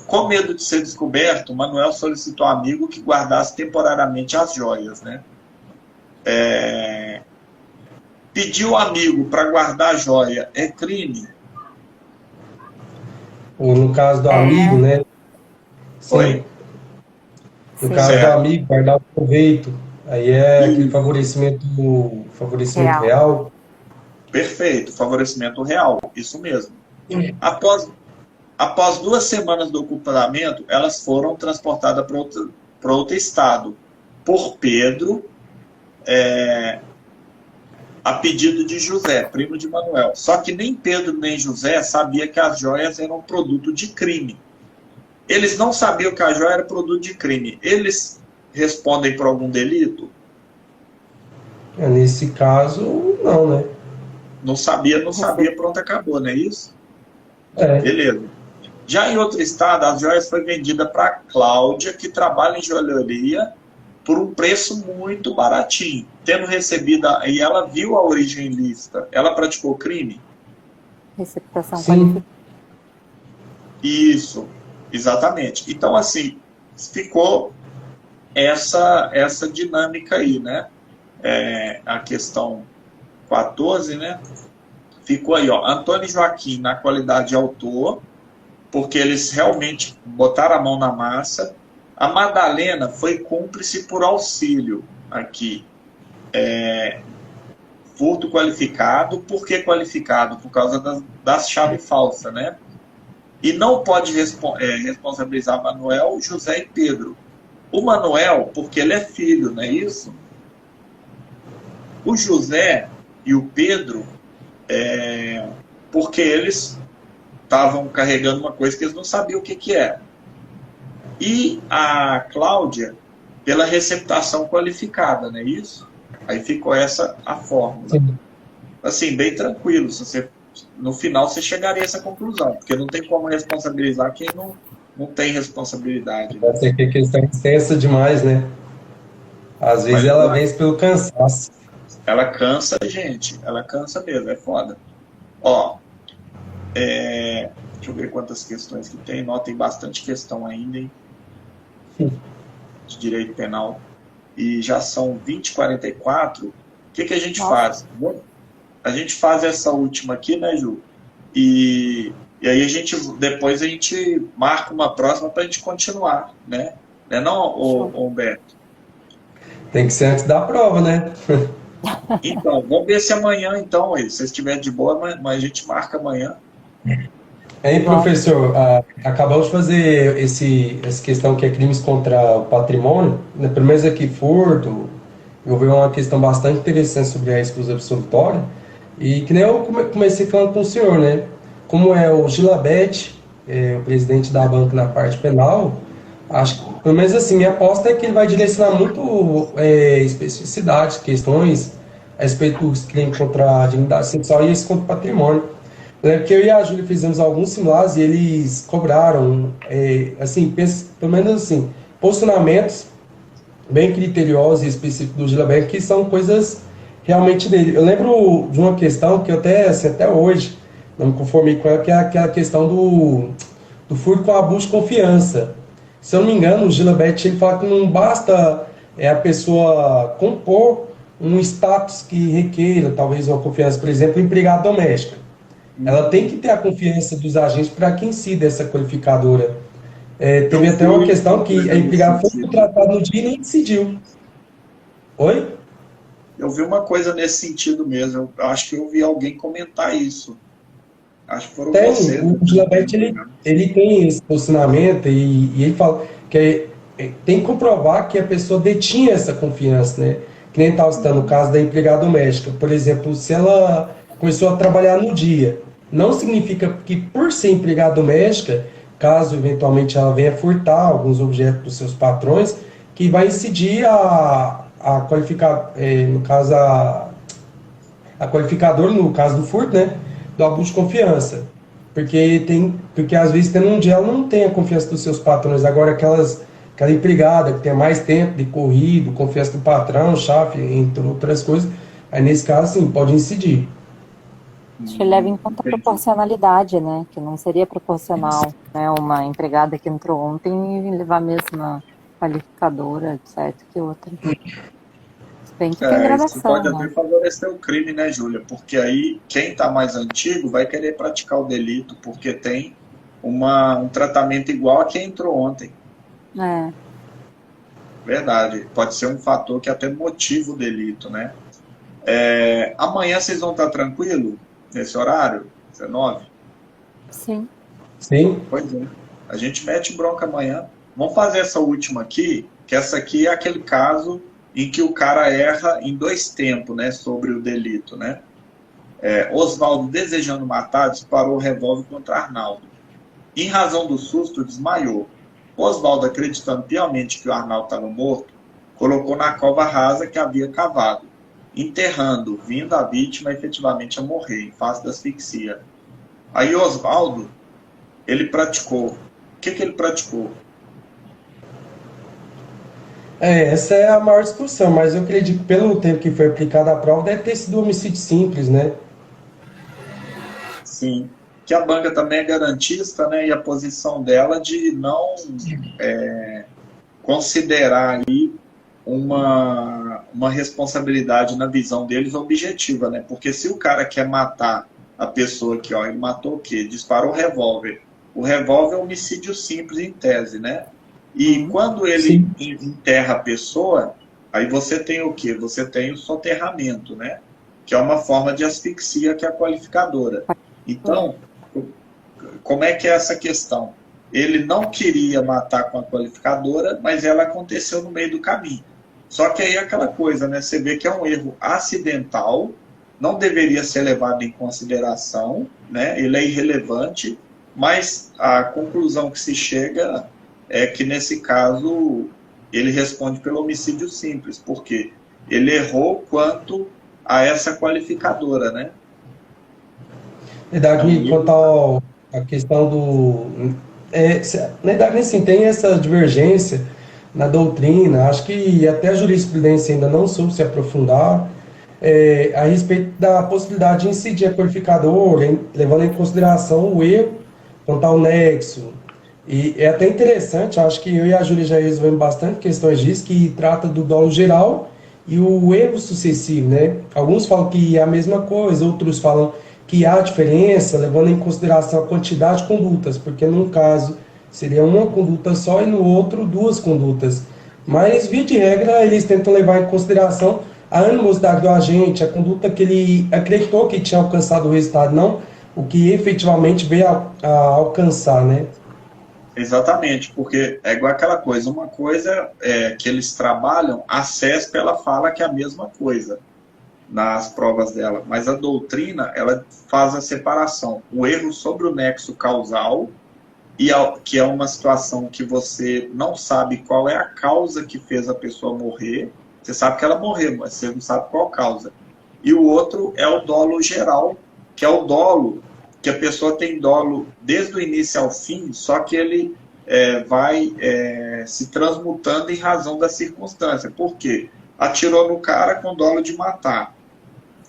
Com medo de ser descoberto, Manuel solicitou ao amigo que guardasse temporariamente as joias, né? Pediu ao amigo para guardar a joia é crime? Ou no caso do amigo, né? Sim. Oi? No caso do amigo, guardar o proveito. Aí aquele favorecimento real. Perfeito, favorecimento real, isso mesmo. Após 2 semanas do ocupamento, elas foram transportadas para outro estado, por Pedro, a pedido de José, primo de Manuel. Só que nem Pedro nem José sabia que as joias eram produto de crime. Eles não sabiam que a joia era produto de crime. Eles respondem por algum delito? Nesse caso, não, né? Não sabia, pronto, acabou, não é isso? Beleza. Já em outro estado, as joias foram vendidas para Cláudia, que trabalha em joalheria, por um preço muito baratinho. Tendo recebido, e ela viu a origem ilícita, ela praticou crime? Receptação qualificada. Isso, exatamente. Então, assim, ficou essa dinâmica aí, né? A questão 14, né? Ficou aí, ó, Antônio e Joaquim na qualidade de autor, porque eles realmente botaram a mão na massa. A Madalena foi cúmplice por auxílio aqui. Furto qualificado. Por que qualificado? Por causa das chaves falsas, né? E não pode responsabilizar Manuel, José e Pedro. O Manuel, porque ele é filho, não é isso? O José e o Pedro, porque eles estavam carregando uma coisa que eles não sabiam o que era. E a Cláudia, pela receptação qualificada, não é isso? Aí ficou essa a fórmula. Sim. Assim, bem tranquilo. No final você chegaria a essa conclusão, porque não tem como responsabilizar quem não tem responsabilidade. Né? Pode ser que a questão é extensa demais, né? Às vezes ela vence pelo cansaço. Ela cansa, gente. Ela cansa mesmo, é foda. Ó, deixa eu ver quantas questões que tem. Tem bastante questão ainda, hein? De direito penal. E já são 20h44. O que a gente faz? A gente faz essa última aqui, né, Ju? E aí depois a gente marca uma próxima para a gente continuar, né? Não é não, Humberto? Tem que ser antes da prova, né? Então, vamos ver se amanhã, então, aí, se estiver de boa, mas a gente marca amanhã. Hein, Vamos. professor, acabamos de fazer essa questão que é crimes contra o patrimônio, né? Pelo menos aqui, furto, eu vi uma questão bastante interessante sobre a escusa absolutória, e que nem eu comecei falando com o senhor, né? Como é o Gilabete, o presidente da banca na parte penal, acho que, pelo menos assim, minha aposta é que ele vai direcionar muito especificidades, questões a respeito dos crimes contra a dignidade sexual e esse contra o patrimônio. Eu lembro que eu e a Júlia fizemos alguns simulados e eles cobraram, assim, pelo menos assim, posicionamentos bem criteriosos e específicos do Gilabert, que são coisas realmente dele. Eu lembro de uma questão que eu até, assim, até hoje não me conformei com ela, que é aquela questão do furto com abuso de confiança. Se eu não me engano, o Gilabert ele fala que não basta a pessoa compor um status que requeira, talvez, uma confiança, por exemplo, empregada doméstica. Ela tem que ter a confiança dos agentes para que incida essa qualificadora. Teve até uma questão que a empregada foi contratada no dia e nem decidiu. Oi? Eu vi uma coisa nesse sentido mesmo. Eu acho que eu vi alguém comentar isso. Acho que foram vocês. O Gilabert, ele tem esse posicionamento e ele fala que tem que comprovar que a pessoa detinha essa confiança, né? Que nem estava citando o caso da empregada doméstica. Por exemplo, se ela começou a trabalhar no dia, não significa que por ser empregada doméstica, caso eventualmente ela venha furtar alguns objetos dos seus patrões, que vai incidir a qualificar, no caso, a qualificadora, no caso do furto, né, do abuso de confiança. Porque às vezes, tendo um dia, ela não tem a confiança dos seus patrões. Agora, aquela empregada que tem mais tempo de corrido, confiança do patrão, chefe, entre outras coisas, aí nesse caso, sim, pode incidir. Acho que leva em conta a proporcionalidade, né? Que não seria proporcional, né? Uma empregada que entrou ontem e levar a mesma qualificadora, etc., que outra. Se bem que tem Isso gradação, pode né? até favorecer o crime, né, Júlia? Porque aí quem está mais antigo vai querer praticar o delito, porque tem um tratamento igual a quem entrou ontem. É. Verdade. Pode ser um fator que até motiva o delito, né? Amanhã vocês vão estar tranquilo nesse horário? 19? Sim. Sim. Pois é. A gente mete bronca amanhã. Vamos fazer essa última aqui, que essa aqui é aquele caso em que o cara erra em 2 tempos, né, sobre o delito, né? Oswaldo, desejando matar, disparou o revólver contra Arnaldo. Em razão do susto, desmaiou. Oswaldo, acreditando piamente que o Arnaldo estava morto, colocou na cova rasa que havia cavado, enterrando, vindo a vítima efetivamente a morrer, em face da asfixia. Aí Oswaldo, ele praticou. O que ele praticou? Essa é a maior discussão, mas eu acredito que pelo tempo que foi aplicada a prova, deve ter sido um homicídio simples, né? Sim. Que a banca também é garantista, né? E a posição dela de não considerar aí uma responsabilidade na visão deles objetiva, né? Porque se o cara quer matar a pessoa aqui, ó, ele matou o quê? Disparou o revólver. O revólver é um homicídio simples em tese, né? E quando ele enterra a pessoa, aí você tem o quê? Você tem o soterramento, né? Que é uma forma de asfixia que é a qualificadora. Então, como é que é essa questão? Ele não queria matar com a qualificadora, mas ela aconteceu no meio do caminho. Só que aí é aquela coisa, né? Você vê que é um erro acidental, não deveria ser levado em consideração, né? Ele é irrelevante, mas a conclusão que se chega é que, nesse caso, ele responde pelo homicídio simples, porque ele errou quanto a essa qualificadora, né? Verdade, quanto à questão do... na verdade, assim, tem essa divergência na doutrina, acho que até a jurisprudência ainda não soube se aprofundar, a respeito da possibilidade de incidir a qualificadora, levando em consideração o erro quanto ao nexo. E é até interessante, acho que eu e a Júlia já resolvemos bastante questões disso, que trata do dolo geral e o erro sucessivo, né? Alguns falam que é a mesma coisa, outros falam que há diferença, levando em consideração a quantidade de condutas, porque num caso seria uma conduta só e no outro 2 condutas. Mas, via de regra, eles tentam levar em consideração a animosidade do agente, a conduta que ele acreditou que tinha alcançado o resultado, não o que efetivamente veio a alcançar, né? Exatamente, porque é igual aquela coisa. Uma coisa é que eles trabalham, a CESP ela fala que é a mesma coisa nas provas dela, mas a doutrina ela faz a separação. O erro sobre o nexo causal, que é uma situação que você não sabe qual é a causa que fez a pessoa morrer. Você sabe que ela morreu, mas você não sabe qual causa. E o outro é o dolo geral, que é o dolo que a pessoa tem dolo desde o início ao fim, só que ele vai se transmutando em razão da circunstância. Por quê? Atirou no cara com dolo de matar,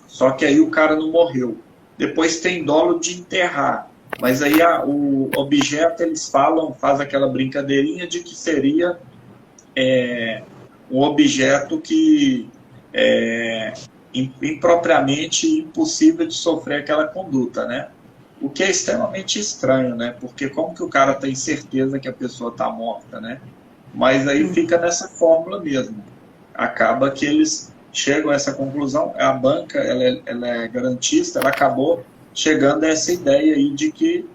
só que aí o cara não morreu. Depois tem dolo de enterrar, mas aí o objeto, eles falam, faz aquela brincadeirinha de que seria um objeto que impropriamente impossível de sofrer aquela conduta, né? O que é extremamente estranho, né? Porque como que o cara tem certeza que a pessoa está morta, né? Mas aí fica nessa fórmula mesmo. Acaba que eles chegam a essa conclusão. A banca, ela é garantista, ela acabou chegando a essa ideia aí de que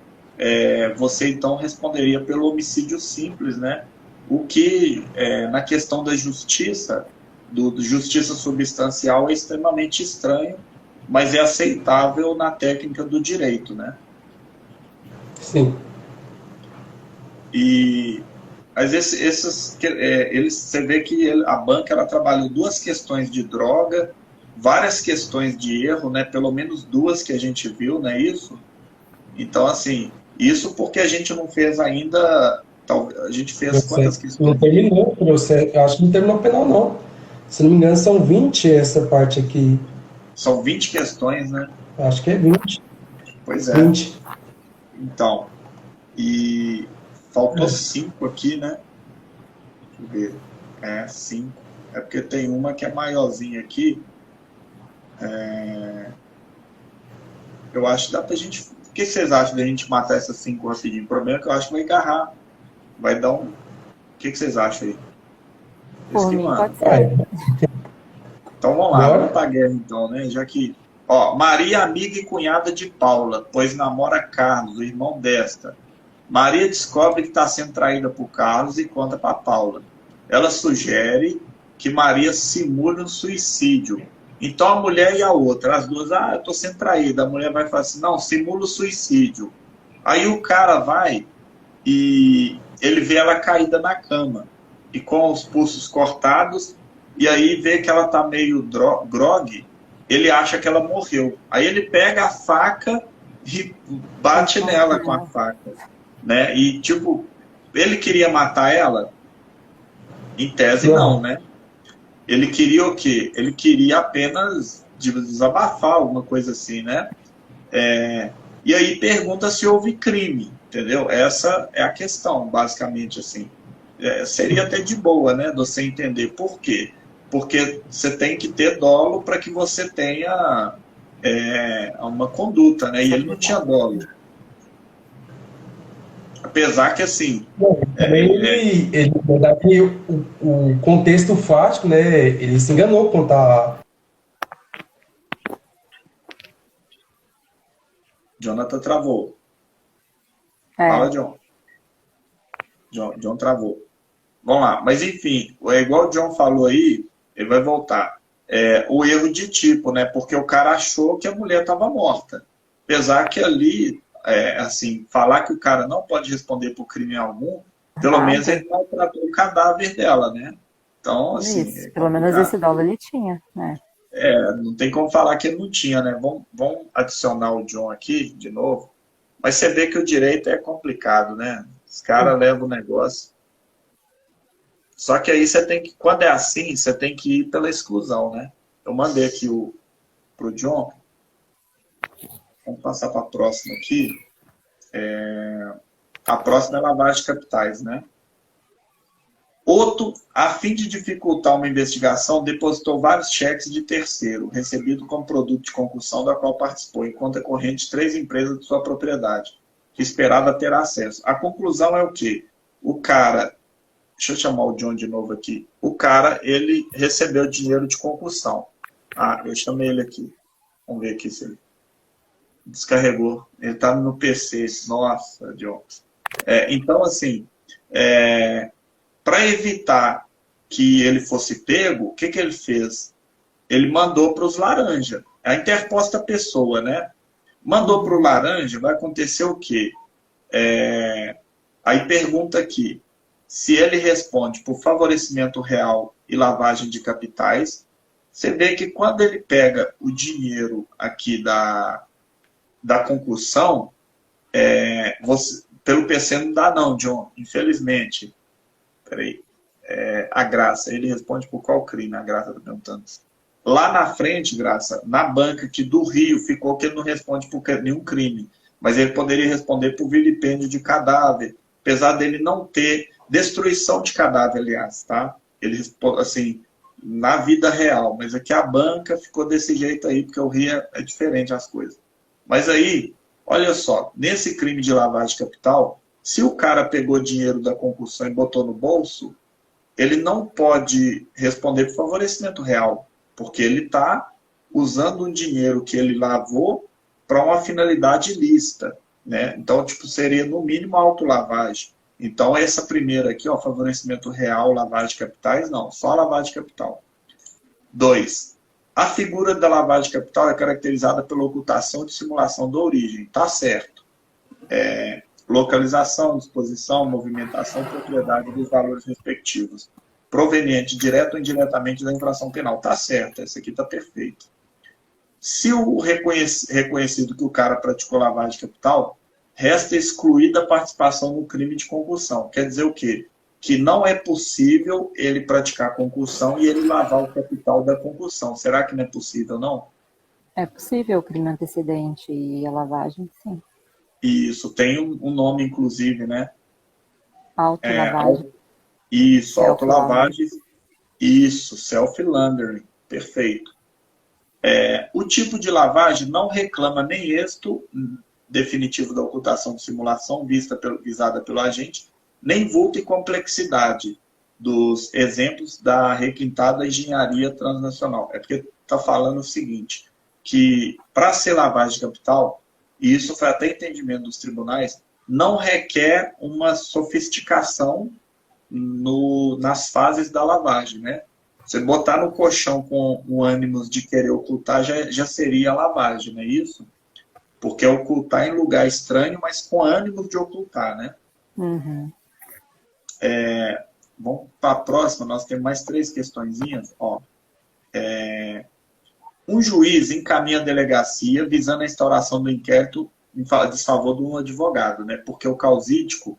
você então responderia pelo homicídio simples, né? O que, na questão da justiça, do justiça substancial, é extremamente estranho, mas é aceitável na técnica do direito, né? Sim. Mas você vê que a banca ela trabalhou duas questões de droga, várias questões de erro, né? Pelo menos duas que a gente viu, não é isso? Então, assim, isso porque a gente não fez ainda. A gente fez quantas questões? Não terminou o processo, acho que não terminou o penal, não. Se não me engano, são 20 essa parte aqui. São 20 questões, né? Acho que é 20. Pois é. 20. Então, e faltou 5 aqui, né? Deixa eu ver. 5. É porque tem uma que é maiorzinha aqui. Eu acho que dá pra gente. O que vocês acham da gente matar essas 5 rapidinho? O problema é que eu acho que vai agarrar. Vai dar um. O que vocês acham aí? Por mim, pode ser. Então vamos lá, vamos pra guerra então, né? Já que. Ó, Maria, amiga e cunhada de Paula, pois namora Carlos, o irmão desta. Maria descobre que está sendo traída por Carlos e conta para Paula. Ela sugere que Maria simule um suicídio. Então a mulher e a outra, as duas, eu estou sendo traída. A mulher vai falar assim, não, simula o suicídio. Aí o cara vai e ele vê ela caída na cama e com os pulsos cortados, e aí vê que ela está meio grogue, ele acha que ela morreu. Aí ele pega a faca e bate nela com a faca. Né? E, tipo, ele queria matar ela? Em tese, não, né? Ele queria o quê? Ele queria apenas desabafar, alguma coisa assim, né? E aí pergunta se houve crime, entendeu? Essa é a questão, basicamente, assim. Seria até de boa, né? Você entender por quê. Porque você tem que ter dolo para que você tenha uma conduta, né? E ele não tinha dolo. Apesar que, assim... o contexto fático, né? Ele se enganou quanto a... Jonathan travou. Fala, John. John travou. Vamos lá. Mas, enfim, igual o John falou aí, ele vai voltar. O erro de tipo, né? Porque o cara achou que a mulher estava morta. Apesar que ali, assim, falar que o cara não pode responder por crime algum, pelo menos ele maltratou o cadáver dela, né? Então, assim... Isso, pelo menos esse dolo ele tinha, né? Não tem como falar que ele não tinha, né? Vamos adicionar o John aqui, de novo. Mas você vê que o direito é complicado, né? Os caras levam o negócio. Só que aí você tem que, quando é assim, você tem que ir pela exclusão, né? Eu mandei aqui pro John. Vamos passar para a próxima aqui. A próxima é lavagem de capitais, né? Otto, a fim de dificultar uma investigação, depositou vários cheques de terceiro, recebido como produto de concussão da qual participou, em conta corrente de 3 empresas de sua propriedade, que esperava ter acesso. A conclusão é o quê? O cara deixa eu chamar o John de novo aqui. O cara, ele recebeu dinheiro de concussão. Ah, eu chamei ele aqui. Vamos ver aqui se ele descarregou. Ele está no PC. Nossa, John. Então, assim, para evitar que ele fosse pego, o que ele fez? Ele mandou para os laranja. A interposta pessoa, né? Mandou para o laranja, vai acontecer o quê? Aí pergunta aqui, se ele responde por favorecimento real e lavagem de capitais, você vê que quando ele pega o dinheiro aqui da concussão, pelo PC não dá não, John, infelizmente. Peraí. A Graça, ele responde por qual crime? A Graça está perguntando. Lá na frente, Graça, na banca aqui do Rio, ficou que ele não responde por nenhum crime, mas ele poderia responder por vilipêndio de cadáver, apesar dele não ter destruição de cadáver, aliás, tá? Ele, assim, na vida real, mas aqui a banca ficou desse jeito aí, porque o Rio é diferente as coisas. Mas aí, olha só, nesse crime de lavagem de capital, se o cara pegou dinheiro da concussão e botou no bolso, ele não pode responder por favorecimento real, porque ele está usando um dinheiro que ele lavou para uma finalidade ilícita, né? Então, tipo, seria no mínimo autolavagem. Então, essa primeira aqui, ó, favorecimento real, lavagem de capitais, não, só lavagem de capital. 2. A figura da lavagem de capital é caracterizada pela ocultação e dissimulação da origem. Tá certo. Localização, disposição, movimentação, propriedade dos valores respectivos, proveniente direto ou indiretamente da infração penal. Tá certo, esse aqui tá perfeito. Se o reconhecido que o cara praticou lavagem de capital, resta excluída a participação no crime de concussão. Quer dizer o quê? Que não é possível ele praticar concussão e ele lavar o capital da concussão. Será que não é possível, não? É possível o crime antecedente e a lavagem, sim. Isso, tem um nome, inclusive, né? Autolavagem. Isso, autolavagem. Isso, self-laundering. Perfeito. O tipo de não reclama nem êxito definitivo da ocultação de simulação visada pelo agente, nem vulto e complexidade dos exemplos da requintada engenharia transnacional. É porque está falando o seguinte, que para ser lavagem de capital, e isso foi até entendimento dos tribunais, não requer uma sofisticação nas fases da lavagem, né? Você botar no colchão com o ânimo de querer ocultar já seria lavagem, não é isso? Porque é ocultar em lugar estranho, mas com ânimo de ocultar, né? Uhum. Vamos para a próxima, nós temos mais 3 questõezinhas. Ó. Um juiz encaminha a delegacia visando a instauração do inquérito em desfavor de um advogado, né? Porque o causídico,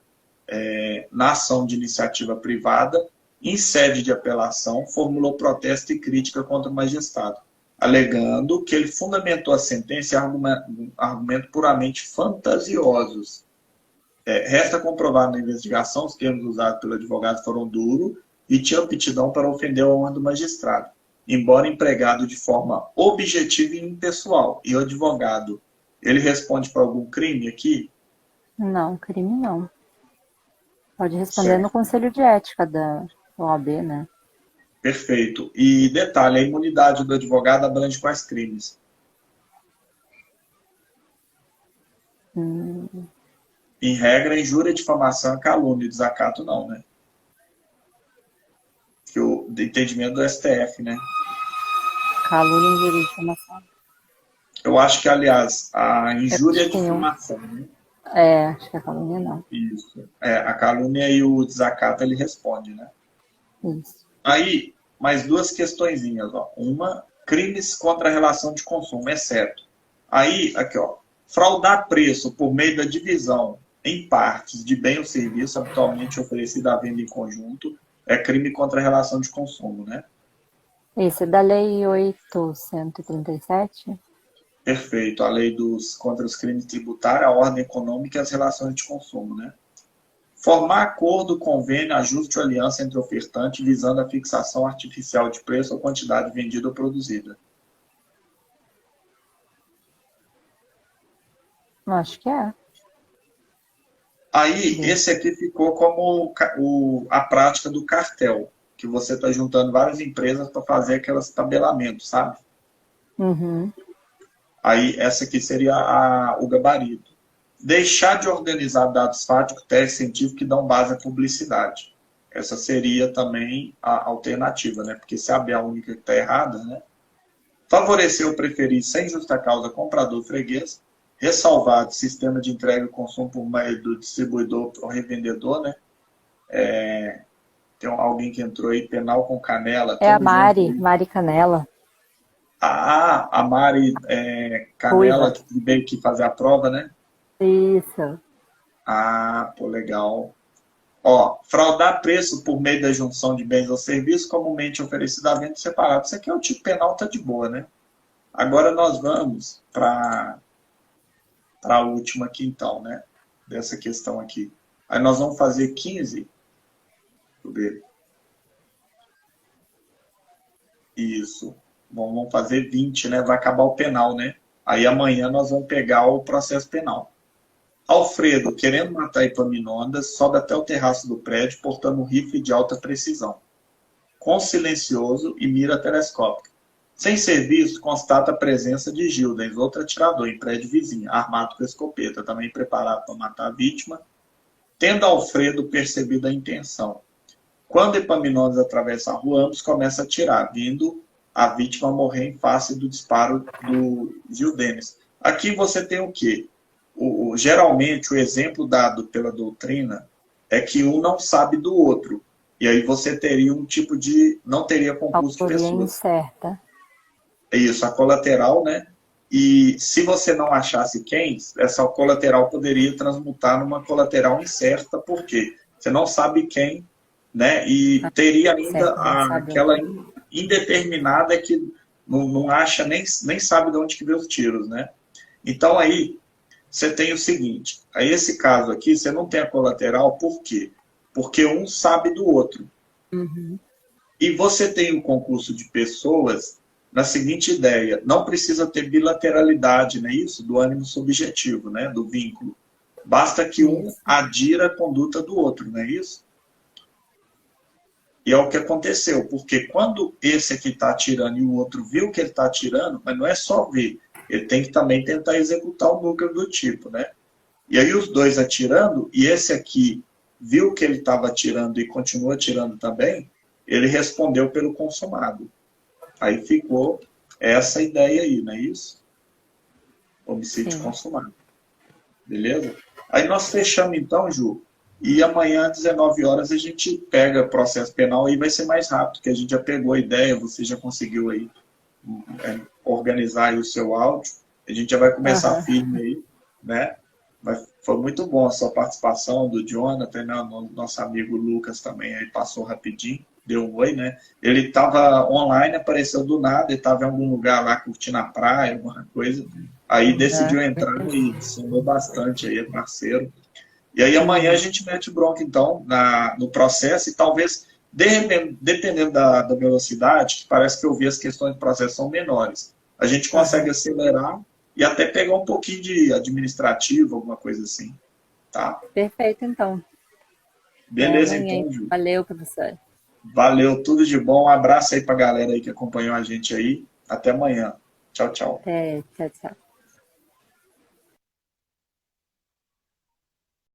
na ação de iniciativa privada, em sede de apelação, formulou protesto e crítica contra o magistrado, alegando que ele fundamentou a sentença em argumentos puramente fantasiosos. Resta comprovar na investigação, os termos usados pelo advogado foram duros e tinham aptidão para ofender a honra do magistrado, embora empregado de forma objetiva e impessoal. E o advogado, ele responde por algum crime aqui? Não, crime não. Pode responder Certo. no Conselho de Ética da OAB, né? Perfeito. E detalhe, a imunidade do advogado abrange quais crimes? Em regra, injúria, difamação, calúnia, desacato não, né? Que o entendimento do STF, né? Calúnia, injúria e difamação. Eu acho que, aliás, a injúria e difamação, né? Acho que a calúnia não. Isso. A calúnia e o desacato ele responde, né? Isso. Aí, mais 2 questõezinhas, ó. Uma, crimes contra a relação de consumo, é certo. Aí, aqui, ó. Fraudar preço por meio da divisão em partes de bem ou serviço habitualmente oferecido à venda em conjunto é crime contra a relação de consumo, né? Esse é da Lei 8.137? Perfeito. A lei contra os crimes tributários, a ordem econômica e as relações de consumo, né? Formar acordo, convênio, ajuste ou aliança entre ofertante visando a fixação artificial de preço ou quantidade vendida ou produzida. Acho que é. Aí, esse aqui ficou como a prática do cartel, que você está juntando várias empresas para fazer aqueles tabelamentos, sabe? Uhum. Aí, essa aqui seria o gabarito. Deixar de organizar dados fáticos, testes científicos que dão base à publicidade. Essa seria também a alternativa, né? Porque se a B é a única que está errada, né? Favorecer ou preferir, sem justa causa, comprador freguês. Ressalvar sistema de entrega e consumo por meio do distribuidor ou revendedor, né? Tem alguém que entrou aí, penal com canela. É a Mari Canela. A Mari Canela, Ruiva. que veio aqui fazer a prova, né? Isso. Ah, pô, legal. Ó, fraudar preço por meio da junção de bens ou serviços comumente oferecido à venda separado. Isso aqui é o tipo penal, tá de boa, né? Agora nós vamos para a última aqui, então, né? Dessa questão aqui. Aí nós vamos fazer 15. Deixa eu ver. Isso. Bom, vamos fazer 20, né? Vai acabar o penal, né? Aí amanhã nós vamos pegar o processo penal. Alfredo, querendo matar Epaminondas, sobe até o terraço do prédio, portando um rifle de alta precisão. Com silencioso e mira telescópica. Sem ser visto, constata a presença de Gildas, outro atirador, em prédio vizinho, armado com escopeta, também preparado para matar a vítima. Tendo Alfredo percebido a intenção. Quando Epaminondas atravessa a rua, ambos começam a atirar, vindo a vítima morrer em face do disparo do Gildenes. Aqui você tem o quê? Geralmente, o exemplo dado pela doutrina é que um não sabe do outro. E aí você teria um tipo de... não teria concurso de pessoas. Incerta. É isso, a colateral, né? E se você não achasse quem, essa colateral poderia transmutar numa colateral incerta, porque você não sabe quem, né? E teria ainda aquela indeterminada que não acha, nem sabe de onde que veio os tiros, né? Então aí você tem o seguinte, aí esse caso aqui, você não tem a colateral, por quê? Porque um sabe do outro. Uhum. E você tem o concurso de pessoas na seguinte ideia, não precisa ter bilateralidade, não é isso? Do ânimo subjetivo, né? Do vínculo. Basta que um adira a conduta do outro, não é isso? E é o que aconteceu, porque quando esse aqui está atirando e o outro viu que ele está atirando, mas não é só ver, ele tem que também tentar executar o núcleo do tipo, né? E aí os dois atirando, e esse aqui viu que ele estava atirando e continua atirando também, ele respondeu pelo consumado. Aí ficou essa ideia aí, não é isso? Homicídio consumado. Beleza? Aí nós fechamos então, Ju, e amanhã às 19 horas a gente pega processo penal e vai ser mais rápido, porque a gente já pegou a ideia, você já conseguiu aí organizar aí o seu áudio, a gente já vai começar firme aí, né? Mas foi muito bom a sua participação, do Jonathan, né? Nosso amigo Lucas também aí passou rapidinho, deu um oi, né? Ele estava online, apareceu do nada, ele estava em algum lugar lá curtindo a praia, alguma coisa, aí decidiu entrar e somou bastante aí, é parceiro. E aí amanhã a gente mete bronca, então, no processo, e talvez, dependendo da velocidade, que parece que eu vi as questões de processo são menores, a gente consegue acelerar e até pegar um pouquinho de administrativo, alguma coisa assim, tá? Perfeito, então. Beleza, então, Ju. Valeu, professor. Valeu, tudo de bom. Um abraço aí pra galera aí que acompanhou a gente aí. Até amanhã. Tchau, tchau. Tchau, tchau.